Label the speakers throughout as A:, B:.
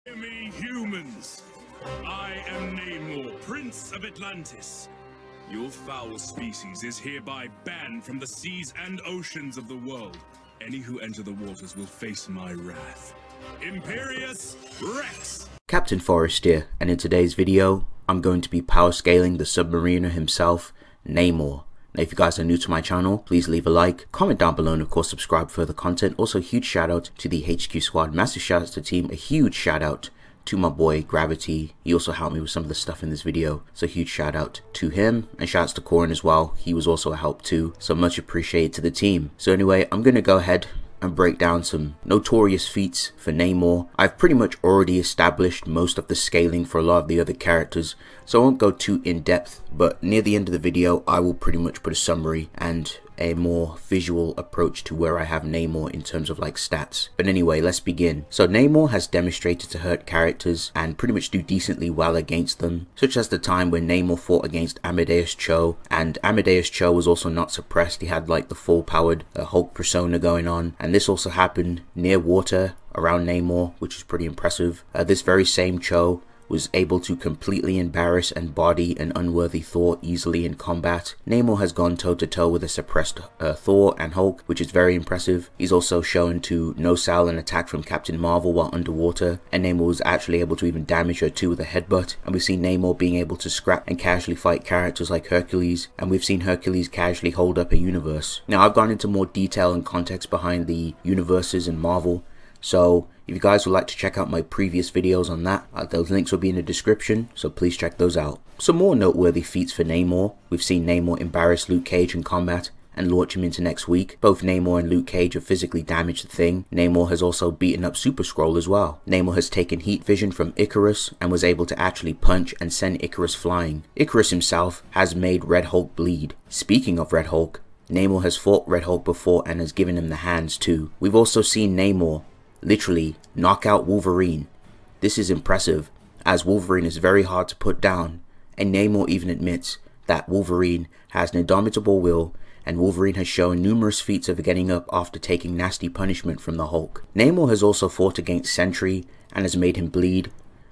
A: Hear me, humans. I am Namor, Prince of Atlantis. Your foul species is hereby banned from the seas and oceans of the world. Any who enter the waters will face my wrath. Imperius Rex!
B: Captain Forrest here, and in today's video, I'm going to be power scaling the submariner himself, Namor. Now if you guys are new to my channel, please leave a like, comment down below, and of course subscribe for further content. Also, huge shout out to the HQ squad, massive shout out to the team, a huge shout out to my boy Gravity. He also helped me with some of the stuff in this video, so huge shout out to him, and shout outs to Korin as well. He was also a help too, so much appreciated to the team. So anyway, I'm gonna go ahead and break down some notorious feats for Namor. I've pretty much already established most of the scaling for a lot of the other characters, so I won't go too in depth, but near the end of the video I will pretty much put a summary and a more visual approach to where I have Namor in terms of like stats. But anyway, let's begin. So Namor has demonstrated to hurt characters and pretty much do decently well against them, such as the time when Namor fought against Amadeus Cho, and Amadeus Cho was also not suppressed. He had like the full powered Hulk persona going on, and this also happened near water around Namor, which is pretty impressive. This very same Cho was able to completely embarrass and body an unworthy Thor easily in combat. Namor has gone toe to toe with a suppressed Thor and Hulk, which is very impressive. He's also shown to no-sell an attack from Captain Marvel while underwater, and Namor was actually able to even damage her too with a headbutt. And we've seen Namor being able to scrap and casually fight characters like Hercules, and we've seen Hercules casually hold up a universe. Now I've gone into more detail and context behind the universes in Marvel, so if you guys would like to check out my previous videos on that, those links will be in the description, so please check those out. Some more noteworthy feats for Namor. We've seen Namor embarrass Luke Cage in combat and launch him into next week. Both Namor and Luke Cage have physically damaged the Thing. Namor has also beaten up Super Skrull as well. Namor has taken heat vision from Icarus and was able to actually punch and send Icarus flying. Icarus himself has made Red Hulk bleed. Speaking of Red Hulk, Namor has fought Red Hulk before and has given him the hands too. We've also seen Namor literally knock out Wolverine. This is impressive, as Wolverine is very hard to put down, and Namor even admits that Wolverine has an indomitable will, and Wolverine has shown numerous feats of getting up after taking nasty punishment from the Hulk. Namor has also fought against Sentry and has made him bleed.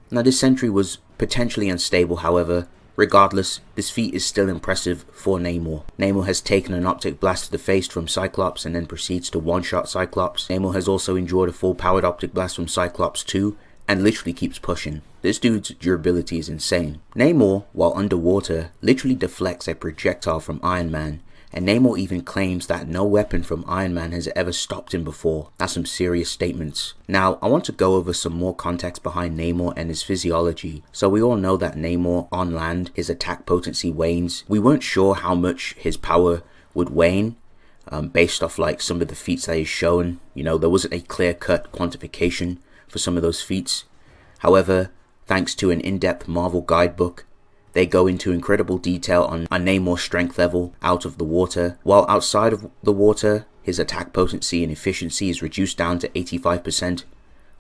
B: Now this Sentry was potentially unstable, however. Regardless, this feat is still impressive for Namor. Namor has taken an optic blast to the face from Cyclops and then proceeds to one-shot Cyclops. Namor has also endured a full-powered optic blast from Cyclops too, and literally keeps pushing. This dude's durability is insane. Namor, while underwater, literally deflects a projectile from Iron Man, and Namor even claims that no weapon from Iron Man has ever stopped him before. That's some serious statements. Now, I want to go over some more context behind Namor and his physiology. So we all know that Namor on land, his attack potency wanes. We weren't sure how much his power would wane based off like some of the feats that he's shown. You know, there wasn't a clear-cut quantification for some of those feats. However, thanks to an in-depth Marvel guidebook, they go into incredible detail on Namor's strength level out of the water. While outside of the water, his attack potency and efficiency is reduced down to 85%.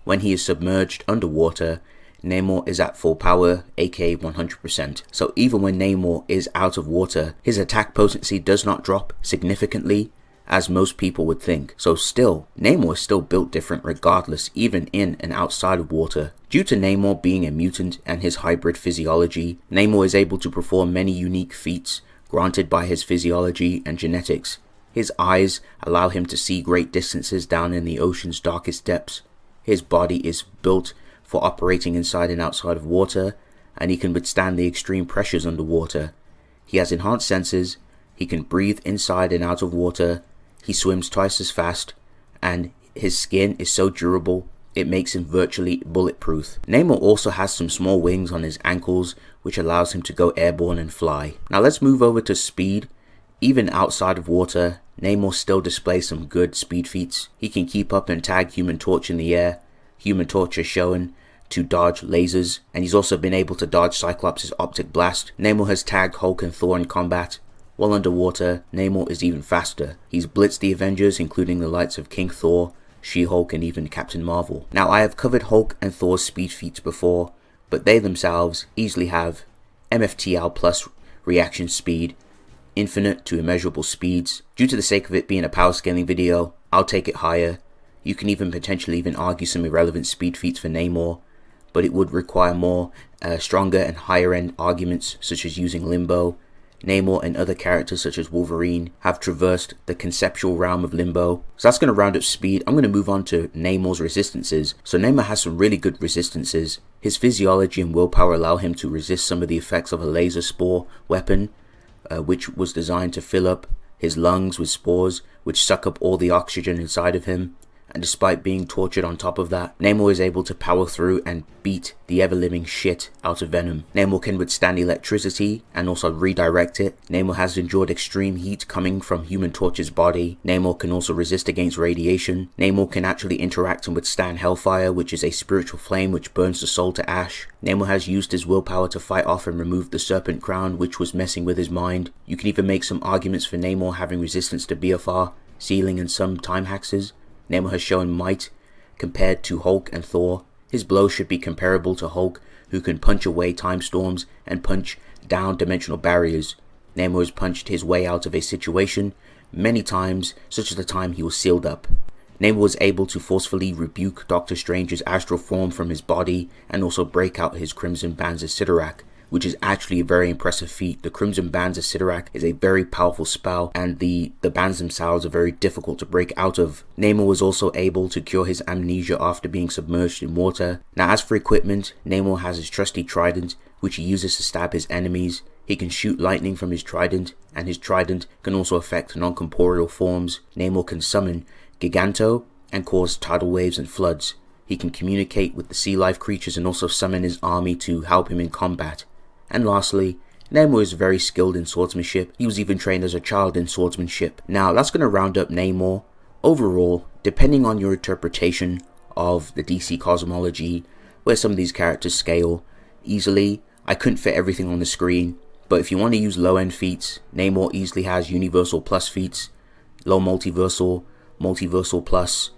B: When he is submerged underwater, Namor is at full power, aka 100%. So even when Namor is out of water, his attack potency does not drop significantly, as most people would think. So still, Namor is still built different regardless, even in and outside of water. Due to Namor being a mutant and his hybrid physiology, Namor is able to perform many unique feats granted by his physiology and genetics. His eyes allow him to see great distances down in the ocean's darkest depths. His body is built for operating inside and outside of water, and he can withstand the extreme pressures underwater. He has enhanced senses, he can breathe inside and out of water, he swims twice as fast, and his skin is so durable it makes him virtually bulletproof. Namor also has some small wings on his ankles, which allows him to go airborne and fly. Now let's move over to speed. Even outside of water, Namor still displays some good speed feats. He can keep up and tag Human Torch in the air. Human Torch is shown to dodge lasers, and he's also been able to dodge Cyclops' optic blast. Namor has tagged Hulk and Thor in combat. While underwater, Namor is even faster. He's blitzed the Avengers, including the likes of King Thor, She-Hulk, and even Captain Marvel. Now, I have covered Hulk and Thor's speed feats before, but they themselves easily have MFTL plus reaction speed, infinite to immeasurable speeds. Due to the sake of it being a power scaling video, I'll take it higher. You can even potentially argue some irrelevant speed feats for Namor, but it would require more stronger and higher end arguments, such as using limbo. Namor and other characters such as Wolverine have traversed the conceptual realm of limbo. So that's going to round up speed. I'm going to move on to Namor's resistances. So Namor has some really good resistances. His physiology and willpower allow him to resist some of the effects of a laser spore weapon, which was designed to fill up his lungs with spores, which suck up all the oxygen inside of him. And despite being tortured on top of that, Namor is able to power through and beat the ever-living shit out of Venom. Namor can withstand electricity and also redirect it. Namor has endured extreme heat coming from Human Torch's body. Namor can also resist against radiation. Namor can actually interact and withstand Hellfire, which is a spiritual flame which burns the soul to ash. Namor has used his willpower to fight off and remove the Serpent Crown, which was messing with his mind. You can even make some arguments for Namor having resistance to BFR, sealing, and some time hexes. Namor has shown might compared to Hulk and Thor. His blows should be comparable to Hulk, who can punch away time storms and punch down dimensional barriers. Namor has punched his way out of a situation many times, such as the time he was sealed up. Namor was able to forcefully rebuke Doctor Strange's astral form from his body and also break out his Crimson Bands of Sidorak, which is actually a very impressive feat. The Crimson Bands of Sidorak is a very powerful spell, and the bands themselves are very difficult to break out of. Namor was also able to cure his amnesia after being submerged in water. Now, as for equipment, Namor has his trusty trident, which he uses to stab his enemies. He can shoot lightning from his trident, and his trident can also affect non-corporeal forms. Namor can summon Giganto and cause tidal waves and floods. He can communicate with the sea life creatures and also summon his army to help him in combat. And lastly, Namor is very skilled in swordsmanship. He was even trained as a child in swordsmanship. Now, that's going to round up Namor. Overall, depending on your interpretation of the DC cosmology, where some of these characters scale easily, I couldn't fit everything on the screen. But if you want to use low-end feats, Namor easily has Universal Plus feats, low multiversal, multiversal plus,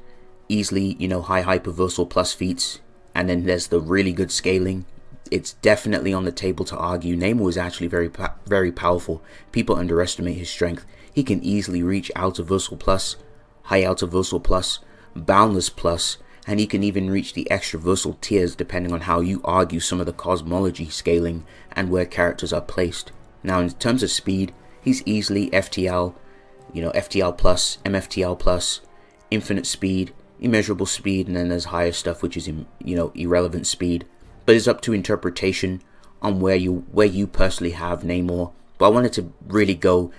B: easily, high hyperversal plus feats, and then there's the really good scaling. It's definitely on the table to argue Namor is actually very powerful. People underestimate his strength. He can easily reach Outerversal Plus, High Outerversal Plus, Boundless Plus, and he can even reach the Extraversal tiers depending on how you argue some of the cosmology scaling and where characters are placed. Now, in terms of speed, he's easily FTL, FTL Plus, MFTL Plus, Infinite Speed, Immeasurable Speed, and then there's higher stuff which is Irrelevant Speed. But it's up to interpretation on where you personally have Namor. But I wanted to really go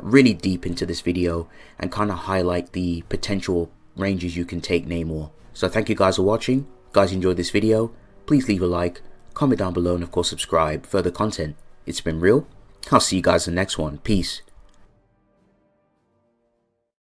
B: really deep into this video and kind of highlight the potential ranges you can take Namor. So thank you guys for watching. If you guys enjoyed this video, please leave a like, comment down below, and of course subscribe for further content. It's been real. I'll see you guys in the next one. Peace.